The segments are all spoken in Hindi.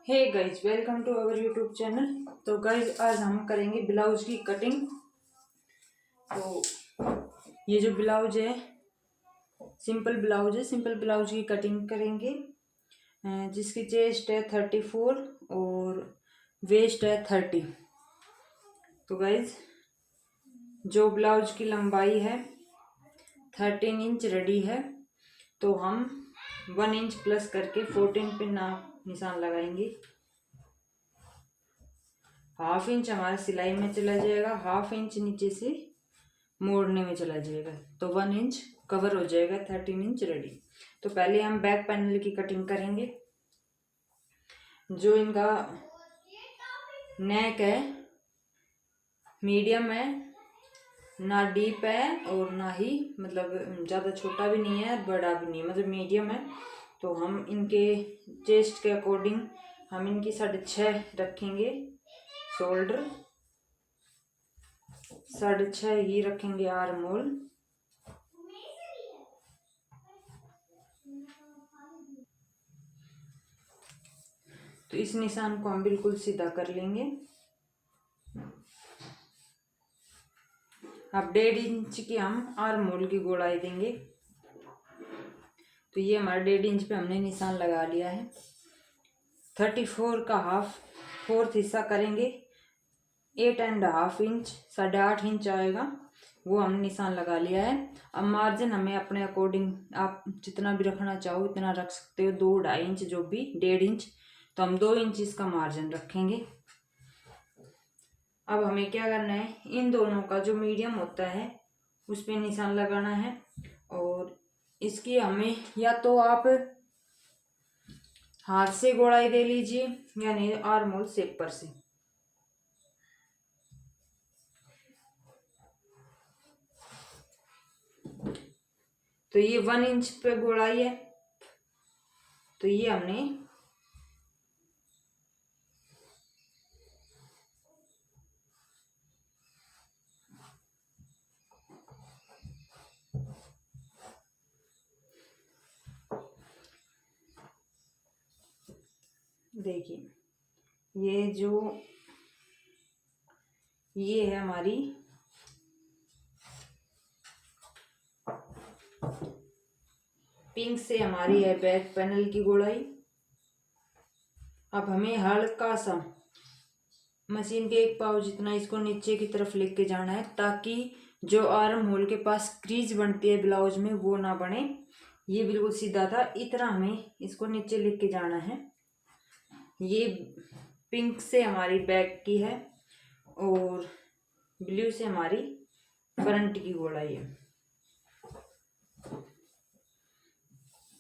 Hey guys, welcome to our YouTube channel. तो गाइज आज हम करेंगे ब्लाउज की कटिंग। तो ये जो ब्लाउज है सिंपल ब्लाउज है, सिंपल ब्लाउज की कटिंग करेंगे जिसकी चेस्ट है 34 और वेस्ट है 30। तो गाइज जो ब्लाउज की लंबाई है 13 इंच रेडी है, तो हम 1 इंच प्लस करके 14 पे नाप निशान लगाएंगे। हाफ इंच हमारा सिलाई में चला जाएगा, हाफ इंच नीचे से मोड़ने में चला जाएगा, तो 1 इंच कवर हो जाएगा, 13 इंच रेडी। तो पहले हम बैक पैनल की कटिंग करेंगे। जो इनका नेक है मीडियम है, ना डीप है और ना ही मतलब ज़्यादा छोटा भी नहीं है और बड़ा भी नहीं है, मतलब मीडियम है। तो हम इनके चेस्ट के अकॉर्डिंग हम इनकी 6.5 रखेंगे, शोल्डर 6.5 ही रखेंगे, आर्म होल। तो इस निशान को हम बिल्कुल सीधा कर लेंगे। अब 1.5 इंच की हम आर्म होल की गोलाई देंगे। तो ये हमारा 1.5 इंच पे हमने निशान लगा लिया है। 34 का हाफ 4th हिस्सा करेंगे, 8.5 इंच 8.5 इंच आएगा, वो हमने निशान लगा लिया है। अब मार्जिन हमें अपने अकॉर्डिंग आप जितना भी रखना चाहो इतना रख सकते हो, 2-2.5 इंच जो भी 1.5 इंच, तो हम 2 इंच इसका मार्जिन रखेंगे। अब हमें क्या करना है, इन दोनों का जो मीडियम होता है उस पर निशान लगाना है। और इसकी हमें या तो आप हाथ से गोलाई दे लीजिए यानी आर्म होल शेपर से। तो ये 1 इंच पे गोलाई है, तो ये हमने देखिए ये है हमारी पिंक से हमारी है बैक पैनल की गोलाई। अब हमें हल्का सा मशीन के 1 पाव जितना इसको नीचे की तरफ लेके जाना है, ताकि जो आर्म होल के पास क्रीज बनती है ब्लाउज में वो ना बने। ये बिल्कुल सीधा था, इतना हमें इसको नीचे लेके जाना है। ये पिंक से हमारी बैक की है और ब्लू से हमारी फ्रंट की गोलाई है।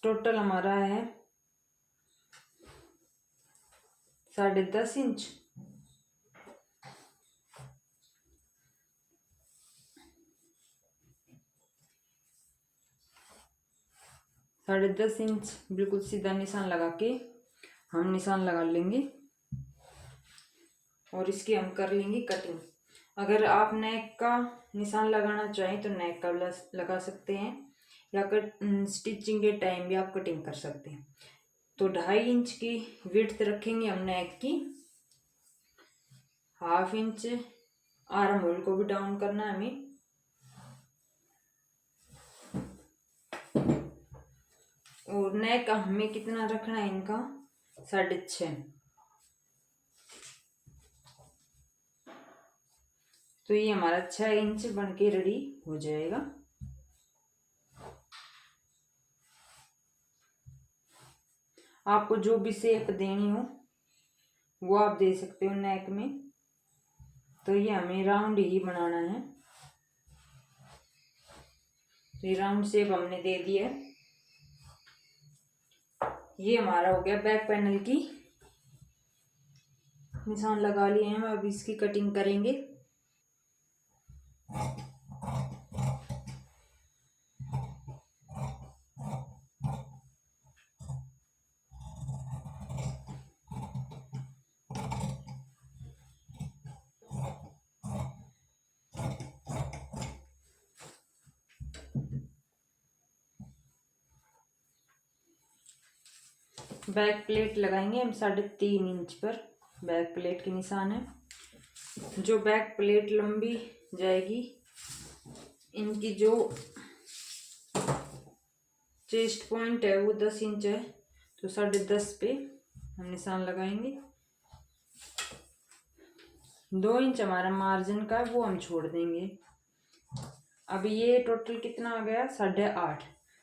टोटल हमारा है 10.5 इंच। साढ़े 10 इंच बिल्कुल सीधा निशान लगा के हम निशान लगा लेंगे और इसकी हम कर लेंगे कटिंग। अगर आप नेक का निशान लगाना चाहें तो नेक का लगा सकते हैं, या स्टिचिंग के टाइम भी आप कटिंग कर सकते हैं। तो 2.5 इंच की विड्थ रखेंगे हम नेक की, हाफ इंच आर्म होल को भी डाउन करना है हमें। और नेक हमें कितना रखना है इनका 6.5। तो ये हमारा 6 इंच बन के रेडी हो जाएगा। आपको जो भी शेप देनी हो वो आप दे सकते हो नेक में। तो ये हमें राउंड ही बनाना है, तो ये राउंड शेप हमने दे दी है। ये हमारा हो गया बैक पैनल की, निशान लगा लिए हैं। अब इसकी कटिंग करेंगे। बैक प्लेट लगाएंगे हम 3.5 इंच पर। बैक प्लेट के निशान है। जो बैक प्लेट लंबी जाएगी, इनकी जो चेस्ट पॉइंट है वो 10 इंच है, तो 10.5 पे हम निशान लगाएंगे। 2 इंच हमारा मार्जिन का वो हम छोड़ देंगे। अब ये टोटल कितना आ गया, 8.5।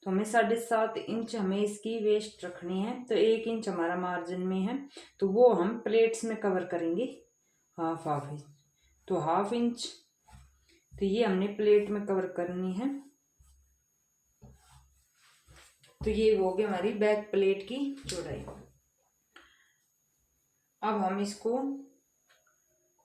तो हमें 7.5 इंच हमें इसकी वेस्ट रखनी है, तो 1 इंच हमारा मार्जिन में है, तो वो हम प्लेट्स में कवर करेंगे हाफ इंच। तो हाफ इंच, तो ये हमने प्लेट में कवर करनी है। तो ये हो गई हमारी बैक प्लेट की चौड़ाई। अब हम इसको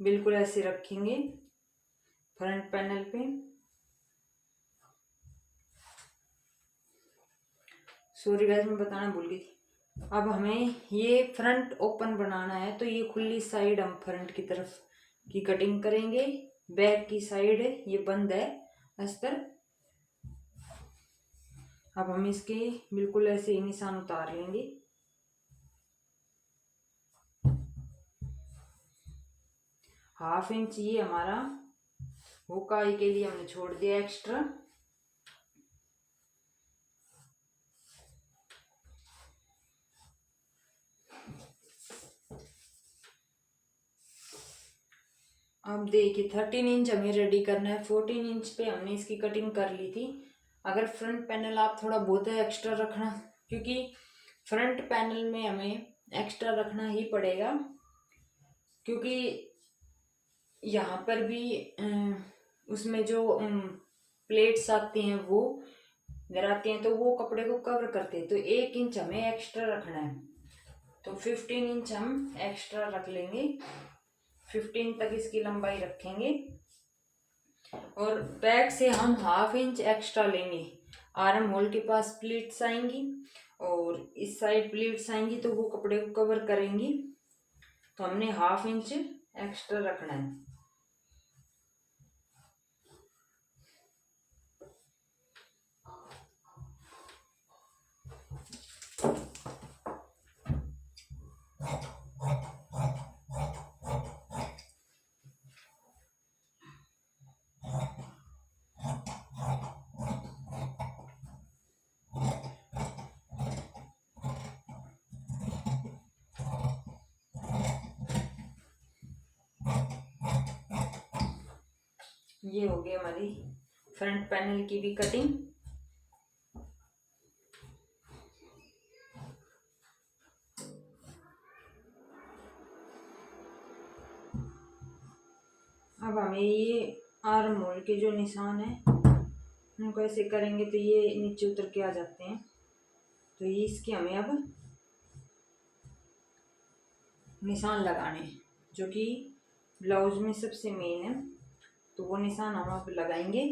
बिल्कुल ऐसे रखेंगे फ्रंट पैनल पे। सॉरी गाइस, मैं बताना भूल गई थी। अब हमें ये फ्रंट ओपन बनाना है, तो ये खुली साइड हम फ्रंट की तरफ की कटिंग करेंगे। बैक की साइड ये बंद है अस्तर। अब हम इसके बिल्कुल ऐसे ही निशान उतार लेंगे। हाफ इंच ये हमारा हुकाई के लिए हमने छोड़ दिया एक्स्ट्रा। अब देखिए 13 इंच हमें रेडी करना है। 14 इंच पे हमने इसकी कटिंग कर ली थी। अगर फ्रंट पैनल आप थोड़ा बहुत एक्स्ट्रा रखना, क्योंकि फ्रंट पैनल में हमें एक्स्ट्रा रखना ही पड़ेगा, क्योंकि यहाँ पर भी उसमें जो प्लेट्स आती हैं वो आती हैं, तो वो कपड़े को कवर करते हैं, तो 1 इंच हमें एक्स्ट्रा रखना है। तो 15 इंच हम एक्स्ट्रा रख लेंगे। 15 तक इसकी लंबाई रखेंगे। और बैक से हम हाफ इंच एक्स्ट्रा लेंगे। आर्म होल के पास प्लीट्स आएंगी और इस साइड प्लीट्स आएंगी, तो वो कपड़े को कवर करेंगी, तो हमने हाफ इंच एक्स्ट्रा रखना है। ये हो गई हमारी फ्रंट पैनल की भी कटिंग। अब हमें ये आर्म होल के जो निशान है उनको ऐसे करेंगे, तो ये नीचे उतर के आ जाते हैं, तो ये इसके हमें अब निशान लगाने हैं, जो कि ब्लाउज में सबसे मेन है, तो वो निशान हम अब लगाएंगे।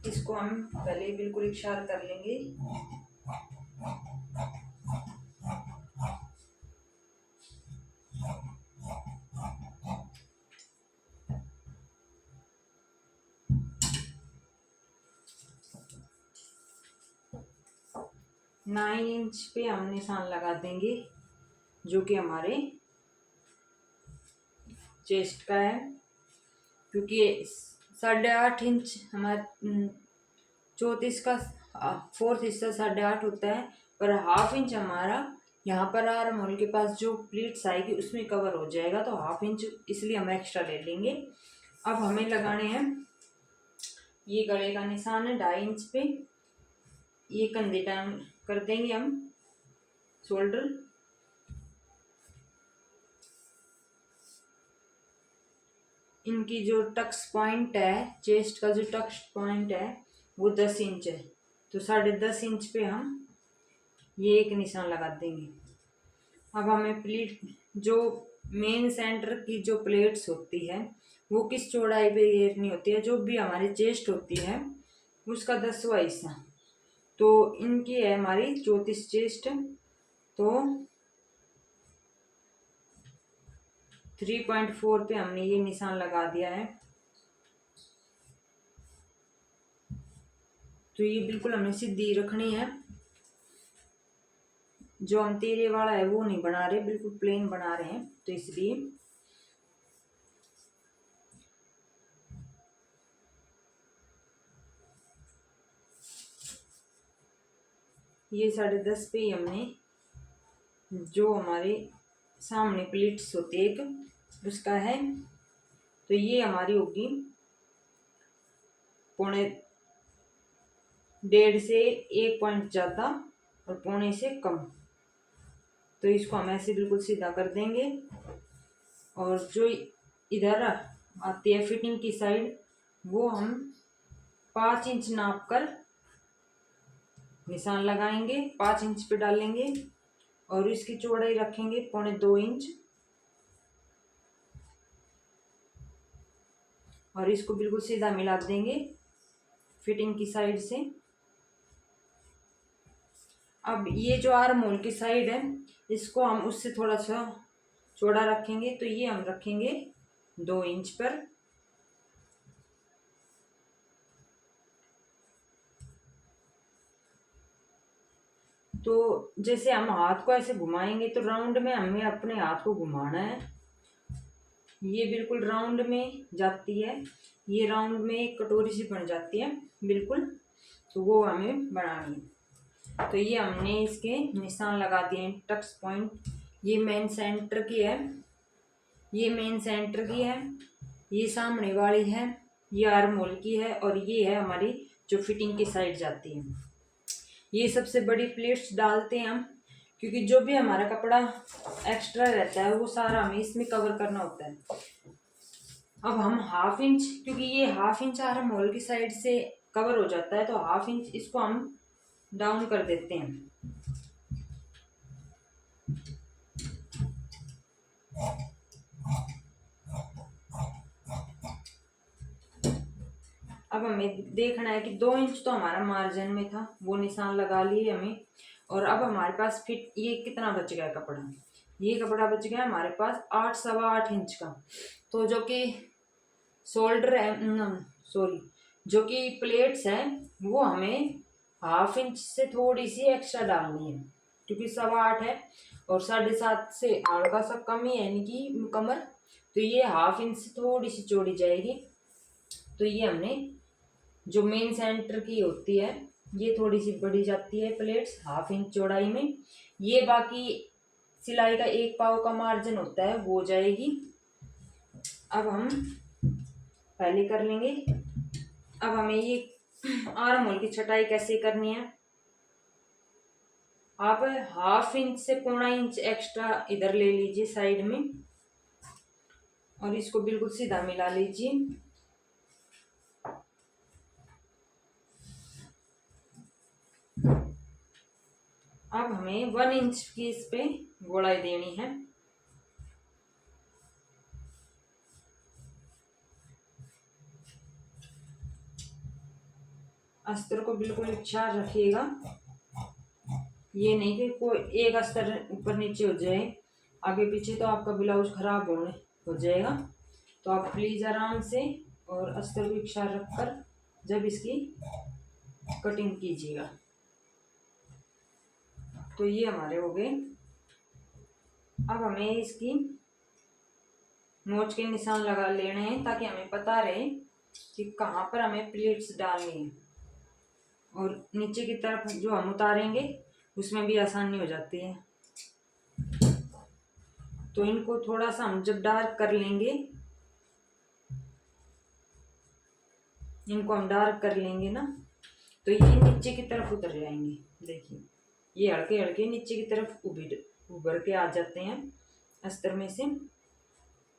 इसको हम पहले बिल्कुल इशारा कर लेंगे। नाइन इंच पे हम निशान लगा देंगे, जो कि हमारे चेस्ट का है, क्योंकि 8.5 इंच हमारा 34 का 4th हिस्सा 8.5 होता है, पर हाफ इंच हमारा यहाँ पर आर्म होल के पास जो प्लीट्स आएगी उसमें कवर हो जाएगा, तो हाफ इंच इसलिए हम एक्स्ट्रा ले लेंगे। अब हमें लगाने हैं, ये गले का निशान है 2.5 इंच पे, ये कंधे डाउन कर देंगे हम शोल्डर। इनकी जो टक्स पॉइंट है, चेस्ट का जो टक्स पॉइंट है वो 10 इंच है, तो 10.5 इंच पे हम ये एक निशान लगा देंगे। अब हमें प्लेट जो मेन सेंटर की जो प्लेट्स होती है वो किस चौड़ाई पे घेरनी होती है, जो भी हमारी चेस्ट होती है उसका 10वां हिस्सा, तो इनकी है हमारी 34 चेस्ट, तो 3.4 पे हमने ये निशान लगा दिया है। तो ये बिल्कुल हमें सीधी रखनी है। जो हम तेरे वाला है वो नहीं बना रहे, बिल्कुल प्लेन बना रहे हैं, तो इसलिए ये 10.5 पे ही हमने जो हमारे सामने प्लेट्स होते एक उसका है, तो ये हमारी होगी 1.5 से 1 पॉइंट ज़्यादा और 1.5 से कम। तो इसको हम ऐसे बिल्कुल सीधा कर देंगे। और जो इधर आती है फिटिंग की साइड, वो हम 5 इंच नाप कर निशान लगाएंगे, 5 इंच पे डालेंगे और इसकी चौड़ाई रखेंगे 1.25 इंच। और इसको बिल्कुल सीधा मिला देंगे फिटिंग की साइड से। अब ये जो आर्म होल की साइड है, इसको हम उससे थोड़ा सा चौड़ा रखेंगे, तो ये हम रखेंगे 2 इंच पर। तो जैसे हम हाथ को ऐसे घुमाएंगे तो राउंड में हमें अपने हाथ को घुमाना है। ये बिल्कुल राउंड में जाती है, ये राउंड में एक कटोरी सी बन जाती है बिल्कुल, तो वो हमें बनानी है। तो ये हमने इसके निशान लगा दिए टक्स पॉइंट। ये मेन सेंटर की है, ये मेन सेंटर की है, ये सामने वाली है, ये आर्म होल की है, और ये है हमारी जो फिटिंग की साइड जाती है। ये सबसे बड़ी प्लेट्स डालते हैं हम, क्योंकि जो भी हमारा कपड़ा एक्स्ट्रा रहता है वो सारा हमें इसमें कवर करना होता है। अब हम 1/2 इंच, क्योंकि ये 1/2 इंच आर्म होल की साइड से कवर हो जाता है, तो 1/2 इंच इसको हम डाउन कर देते हैं। अब हमें देखना है कि 2 इंच तो हमारा मार्जिन में था, वो निशान लगा लिए हमें। और अब हमारे पास फिट ये कितना बच गया कपड़ा, ये कपड़ा बच गया हमारे पास 8 सवा 8 इंच का। तो जो कि शोल्डर है, सॉरी, जो कि प्लेट्स है वो हमें 1/2 इंच से थोड़ी सी एक्स्ट्रा डालनी है, क्योंकि 7.25 है और 7.5 से हल्का सा कम ही है, यानी कि कमर। तो ये 1/2 इंच से थोड़ी सी चौड़ी जाएगी। तो ये हमने जो मेन सेंटर की होती है, ये थोड़ी सी बढ़ी जाती है प्लेट्स 1/2 इंच चौड़ाई में। ये बाकी सिलाई का 1 पाव का मार्जिन होता है, वो जाएगी। अब हम पहले कर लेंगे। अब हमें ये आर्म होल की छटाई कैसे करनी है, आप 1/2 इंच से 1.25 इंच एक्स्ट्रा इधर ले लीजिए साइड में, और इसको बिल्कुल सीधा मिला लीजिए। अब हमें 1 इंच की इस पे गोलाई देनी है। अस्तर को बिल्कुल अच्छा रखिएगा, ये नहीं कि कोई एक अस्तर ऊपर नीचे हो जाए आगे पीछे, तो आपका ब्लाउज खराब हो जाएगा। तो आप प्लीज आराम से और अस्तर को इच्छा रखकर जब इसकी कटिंग कीजिएगा। तो ये हमारे हो गए। अब हमें इसकी नोच के निशान लगा लेने हैं, ताकि हमें पता रहे कि कहाँ पर हमें प्लेट्स डालनी है, और नीचे की तरफ जो हम उतारेंगे उसमें भी आसानी हो जाती है। तो इनको थोड़ा सा हम जब डार्क कर लेंगे, इनको हम डार्क कर लेंगे ना, तो ये नीचे की तरफ उतर जाएंगे। देखिए ये हल्के हल्के नीचे की तरफ उभर के आ जाते हैं अस्तर में से।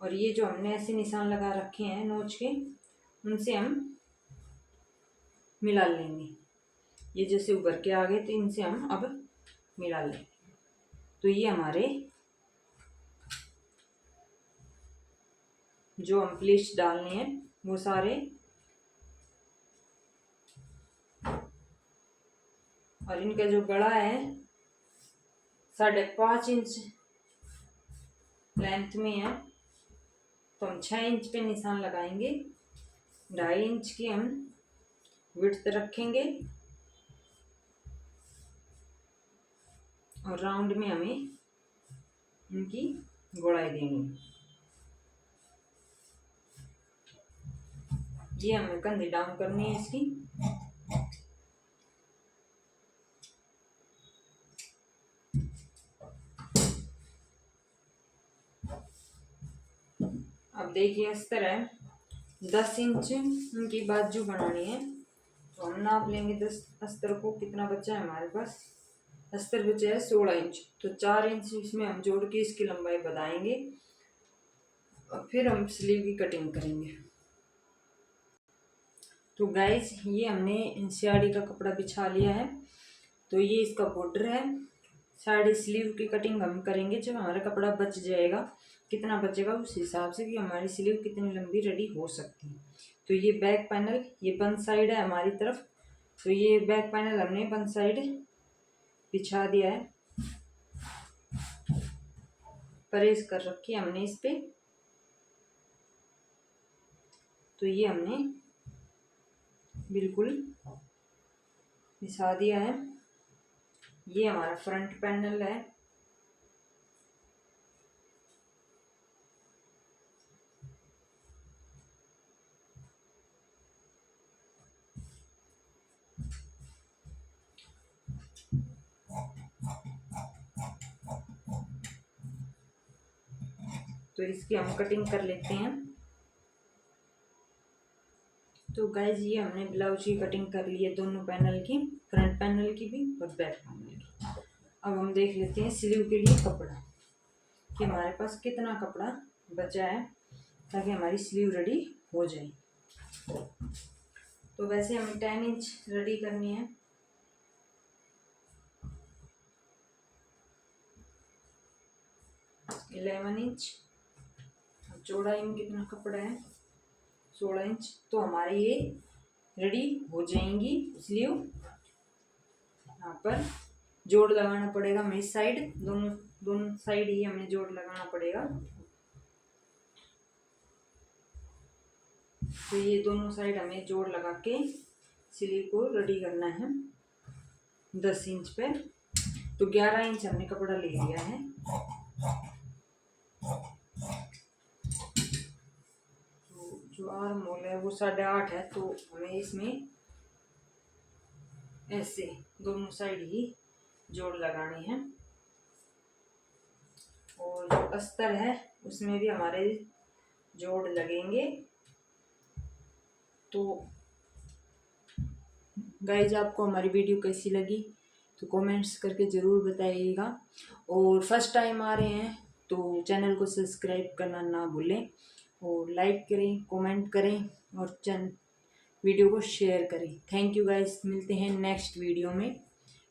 और ये जो हमने ऐसे निशान लगा रखे हैं नोच के, उनसे हम मिला लेंगे। ये जैसे उभर के आ गए, तो इनसे हम अब मिला लेंगे। तो ये हमारे जो हम प्लेट्स डालने हैं वो सारे, और इनका जो गला है 5.5 इंच लेंथ में है, तो हम 6 इंच पे निशान लगाएंगे। 2.5 इंच की हम विड्थ रखेंगे, और राउंड में हमें इनकी गोलाई देनी है। ये हमें कंधी डाउन करनी है इसकी। अब देखिए अस्तर है 10 इंच इनकी बाजू बनानी है, तो हम नाप लेंगे 10 अस्तर को। कितना बचा है हमारे पास? अस्तर बचा है 16 इंच, तो 4 इंच इसमें हम जोड़ के इसकी लंबाई बढ़ाएंगे और फिर हम स्लीव की कटिंग करेंगे। तो गाइस ये हमने साड़ी का कपड़ा बिछा लिया है, तो ये इसका बॉर्डर है। साड़ी स्लीव की कटिंग हम करेंगे जब हमारा कपड़ा बच जाएगा, कितना बचेगा उस हिसाब से कि हमारी स्लीव कितनी लंबी रेडी हो सकती है। तो ये बैक पैनल, ये बंद साइड है हमारी तरफ, तो ये बैक पैनल हमने बंद साइड बिछा दिया है, प्रेस कर रखी है हमने इस पे। तो ये हमने बिल्कुल बिछा दिया है। ये हमारा फ्रंट पैनल है। तो इसकी हम कटिंग कर लेते हैं। तो गाइज ये हमने ब्लाउज की कटिंग कर ली है, दोनों पैनल की, फ्रंट पैनल की भी और बैक पैनल की। अब हम देख लेते हैं स्लीव के लिए कपड़ा कि हमारे पास कितना कपड़ा बचा है ताकि हमारी स्लीव रेडी हो जाए। तो वैसे हमें 10 इंच रेडी करनी है। Eleven inch. चौड़ा इंच कितना कपड़ा है? 16 इंच। तो हमारी ये रेडी हो जाएंगी स्लीव। यहाँ पर जोड़ लगाना पड़ेगा हमें इस साइड, दोनों साइड ही हमें जोड़ लगाना पड़ेगा। तो ये दोनों साइड हमें जोड़ लगा के स्लीव को रेडी करना है 10 इंच पे। तो 11 इंच हमने कपड़ा ले लिया है। तो जो आर्म होल है वो 8.5 है, तो हमें इसमें ऐसे दोनों साइड ही जोड़ लगाने हैं। और जो अस्तर है उसमें भी हमारे जोड़ लगेंगे। तो गाइज आपको हमारी वीडियो कैसी लगी तो कमेंट्स करके ज़रूर बताइएगा। और फर्स्ट टाइम आ रहे हैं तो चैनल को सब्सक्राइब करना ना भूलें, और लाइक करें, कमेंट करें और वीडियो को शेयर करें। थैंक यू गाइज, मिलते हैं नेक्स्ट वीडियो में।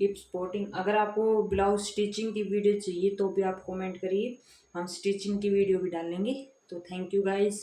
Keep supporting. अगर आपको ब्लाउज स्टिचिंग की वीडियो चाहिए तो भी आप कमेंट करिए, हम स्टिचिंग की वीडियो भी डालेंगे। तो थैंक यू गाइज।